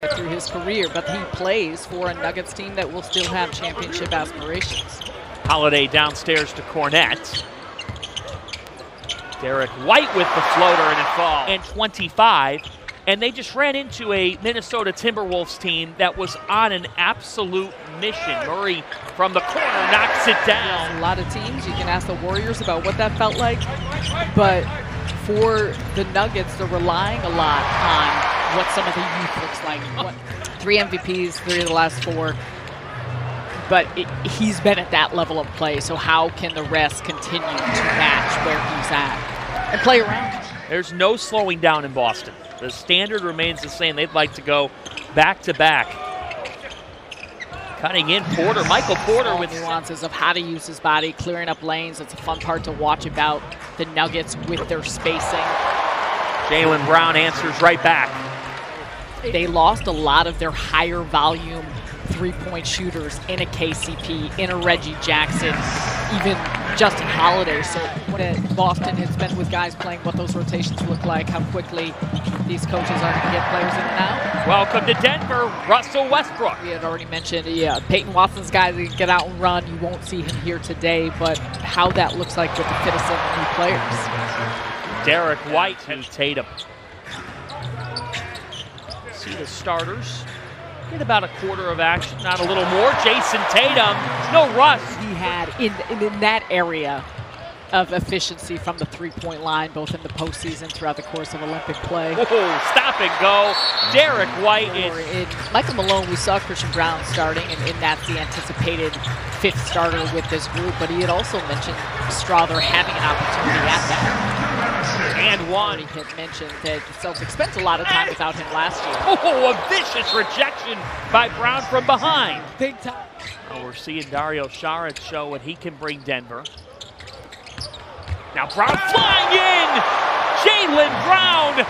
through his career, but he plays for a Nuggets team that will still have championship aspirations. Holiday downstairs to Cornette. Derek White with the floater, and it falls. And 25, and they just ran into a Minnesota Timberwolves team that was on an absolute mission. Murray from the corner knocks it down. A lot of teams, you can ask the Warriors about what that felt like, but for the Nuggets, they're relying a lot on what some of the youth looks like. 3 MVPs, 3 of the last 4. But he's been at that level of play, so how can the rest continue to match where he's at and play around? There's no slowing down in Boston. The standard remains the same. They'd like to go back-to-back. Cutting in Porter, Michael Porter with nuances of how to use his body, clearing up lanes. It's a fun part to watch about the Nuggets with their spacing. Jaylen Brown answers right back. They lost a lot of their higher volume three-point shooters in a KCP, in a Reggie Jackson, even Justin Holiday. So when Boston has been with guys playing what those rotations look like, how quickly these coaches are going to get players in and out. Welcome to Denver, Russell Westbrook. We had already mentioned, Peyton Watson's guy that can get out and run. You won't see him here today, but how that looks like with the fit of some new players. Derek White and Tatum. See the starters get about a quarter of action, not a little more. Jason Tatum, no rush. He had in that area of efficiency from the three-point line, both in the postseason throughout the course of Olympic play. Oh, stop and go. Derek White is... Michael Malone, we saw Christian Brown starting, and that's the anticipated 5th starter with this group, but he had also mentioned Strother having an opportunity at that. And one. He had mentioned that the Celtics spent a lot of time without him last year. Oh, a vicious rejection by Brown from behind. Big time. Oh, we're seeing Dario Saric show what he can bring Denver. Now Brown flying in! Jaylen Brown!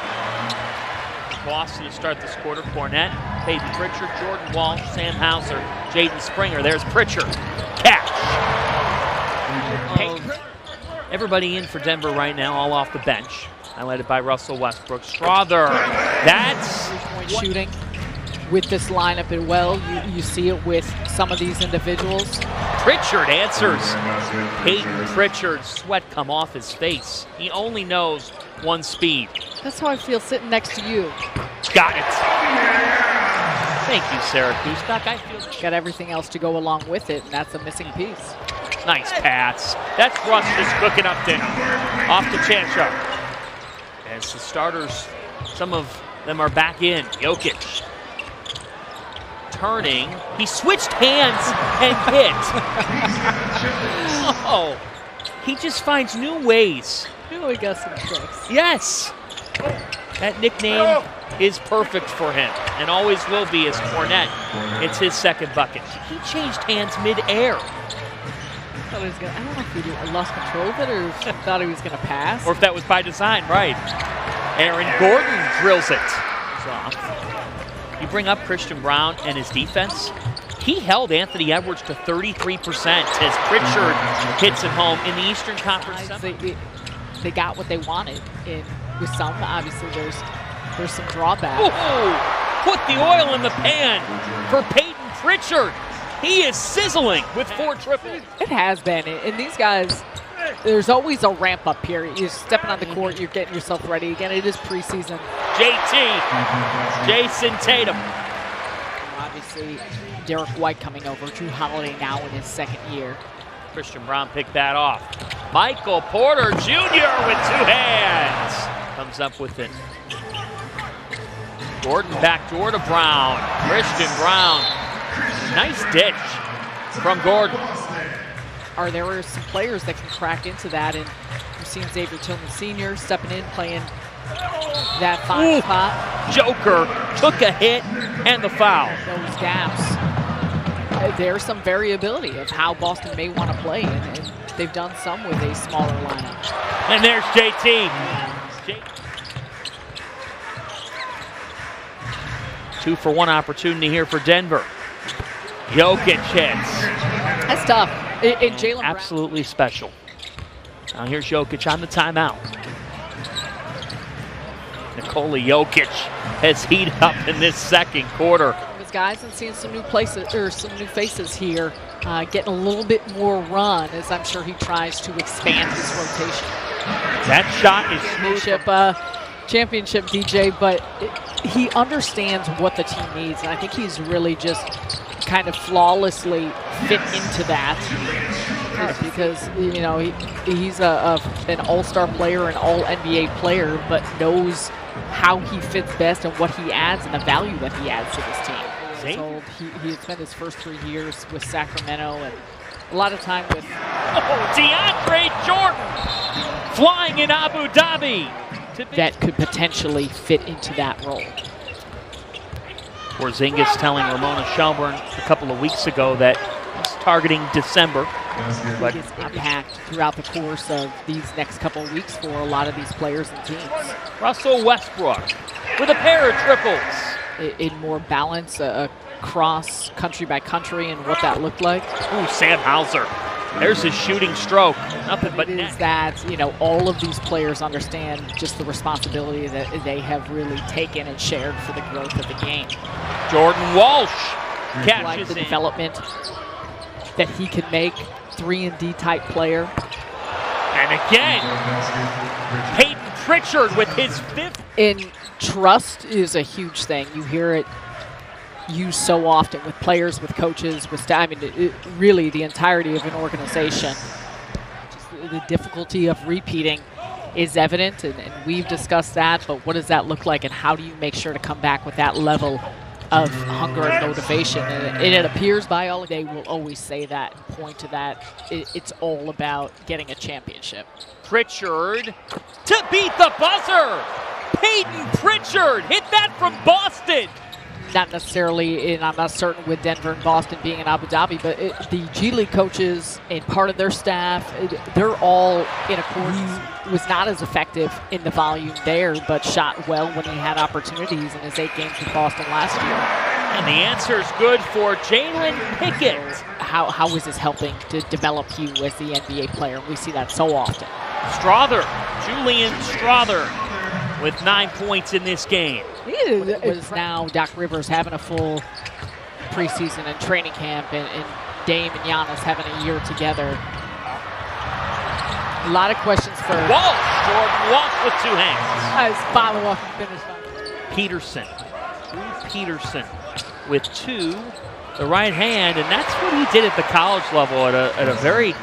Boston to start this quarter. Cornette, Peyton Pritchard, Jordan Walsh, Sam Hauser, Jaden Springer. There's Pritchard. Catch. Everybody in for Denver right now, all off the bench. Highlighted by Russell Westbrook. Strother. That's three-point shooting with this lineup as well. You see it with some of these individuals. Pritchard answers. Peyton Pritchard, sweat come off his face. He only knows one speed. That's how I feel sitting next to you. Got it. Thank you, Syracuse. Doc, I feel got everything else to go along with it, and that's a missing piece. Nice pass. That's Russ just cooking up dinner. Off to Chancho. As the starters, some of them are back in. Jokic. Turning. He switched hands and hit. Oh, he just finds new ways. You know he got some tricks. Yes. That nickname is perfect for him and always will be as Cornette. It's his 2nd bucket. He changed hands mid-air. I don't know if he lost control of it or if he thought he was going to pass. Or if that was by design, right. Aaron Gordon drills it. You bring up Christian Brown and his defense. He held Anthony Edwards to 33% as Pritchard hits it home in the Eastern Conference. They got what they wanted. With some, obviously, there's some drawback. Ooh, put the oil in the pan for Peyton Pritchard. He is sizzling with 4 triples. It has been, and these guys, there's always a ramp up here. You're stepping on the court, you're getting yourself ready. Again, it is preseason. JT, Jason Tatum. Obviously, Derek White coming over. Drew Holiday now in his 2nd year. Christian Brown picked that off. Michael Porter Jr. with 2 hands. Comes up with it. Gordon backdoor to Brown. Christian Brown. Nice ditch from Gordon. There are some players that can crack into that, and we've seen Xavier Tillman Sr. stepping in, playing that 5 spot. Joker took a hit and the foul. Those gaps. There's some variability of how Boston may want to play, and they've done some with a smaller lineup. And there's JT. 2-for-1 opportunity here for Denver. Jokic hits. That's tough. And Jaylen absolutely special. Now here's Jokic on the timeout. Nikola Jokic has heated up in this second quarter. His guys and seeing some new places or some new faces here, getting a little bit more run as I'm sure he tries to expand his rotation. That shot is smooth. Championship DJ, but he understands what the team needs, and I think he's really just kind of flawlessly fit into that because you know he's an all-star player, an all-NBA player, but knows how he fits best and what he adds and the value that he adds to this team. He spent his first 3 years with Sacramento and a lot of time with DeAndre Jordan flying in Abu Dhabi. That could potentially fit into that role. Porzingis telling Ramona Shelburne a couple of weeks ago that he's targeting December. But his impact throughout the course of these next couple of weeks for a lot of these players and teams. Russell Westbrook with a pair of triples. In more balance across country by country and what that looked like. Ooh, Sam Hauser. There's his shooting stroke. Nothing but net. It is that, you know, all of these players understand just the responsibility that they have really taken and shared for the growth of the game. Jordan Walsh catches like the development that he can make, 3-and-D type player. And again, Peyton Pritchard with his 5th. And trust is a huge thing. You hear it used so often with players, with coaches, with staff. I mean, really the entirety of an organization. Just the difficulty of repeating is evident, and we've discussed that, but what does that look like, and how do you make sure to come back with that level of hunger and motivation? And it appears by all, they will always say that and point to that. It's all about getting a championship. Pritchard to beat the buzzer. Peyton Pritchard hit that from Boston. Not necessarily, and I'm not certain with Denver and Boston being in Abu Dhabi, but the G League coaches and part of their staff, they're all in accordance. Was not as effective in the volume there, but shot well when he had opportunities in his 8 games with Boston last year. And the answer is good for Jalen Pickett. How is this helping to develop you as the NBA player? We see that so often. Strother, Julian Strother, with 9 points in this game. It was now Doc Rivers having a full preseason and training camp, and Dame and Giannis having a year together. A lot of questions for Walsh. Jordan Walsh with 2 hands. Nice follow-up and finish. Peterson. Peterson with 2. The right hand, and that's what he did at the college level at a very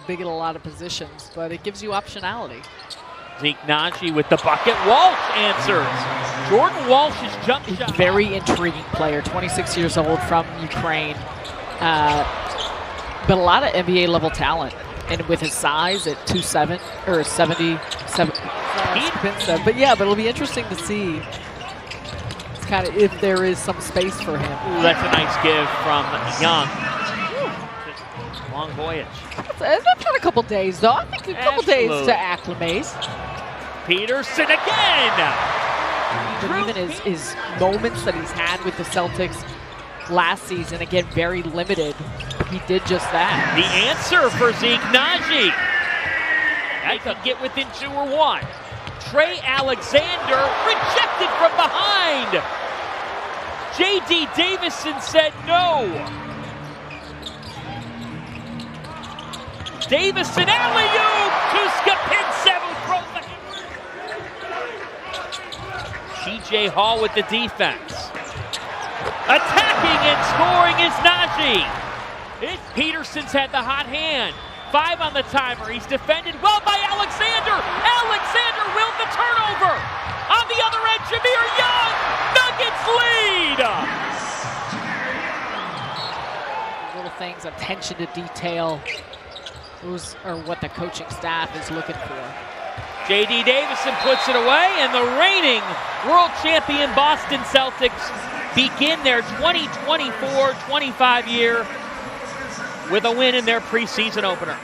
big in a lot of positions, but it gives you optionality. Zeke Naji with the bucket. Walsh answers. Jordan Walsh's jump shot. Very intriguing player, 26 years old from Ukraine, but a lot of NBA level talent. And with his size at 2'7" or 77, but yeah, but it'll be interesting to see. It's kind of if there is some space for him. Ooh, that's a nice give from Young. Long voyage. That's not a couple days, though. I think a couple days to acclimate. Peterson again. But even his moments that he's had with the Celtics last season, again, very limited. He did just that. The answer for Zeke Naji. That could get within 2 or 1. Trey Alexander rejected from behind. J.D. Davison said no. Davison alley-oop to Skapinsev. T.J. Hall with the defense. Attacking and scoring is Naji. Peterson's had the hot hand. 5 on the timer. He's defended well by Alexander. Alexander willed the turnover. On the other end, Jameer Young. Nuggets lead. Little things, attention to detail. Those are what the coaching staff is looking for. J.D. Davison puts it away, and the reigning world champion Boston Celtics begin their 2024-25 year with a win in their preseason opener.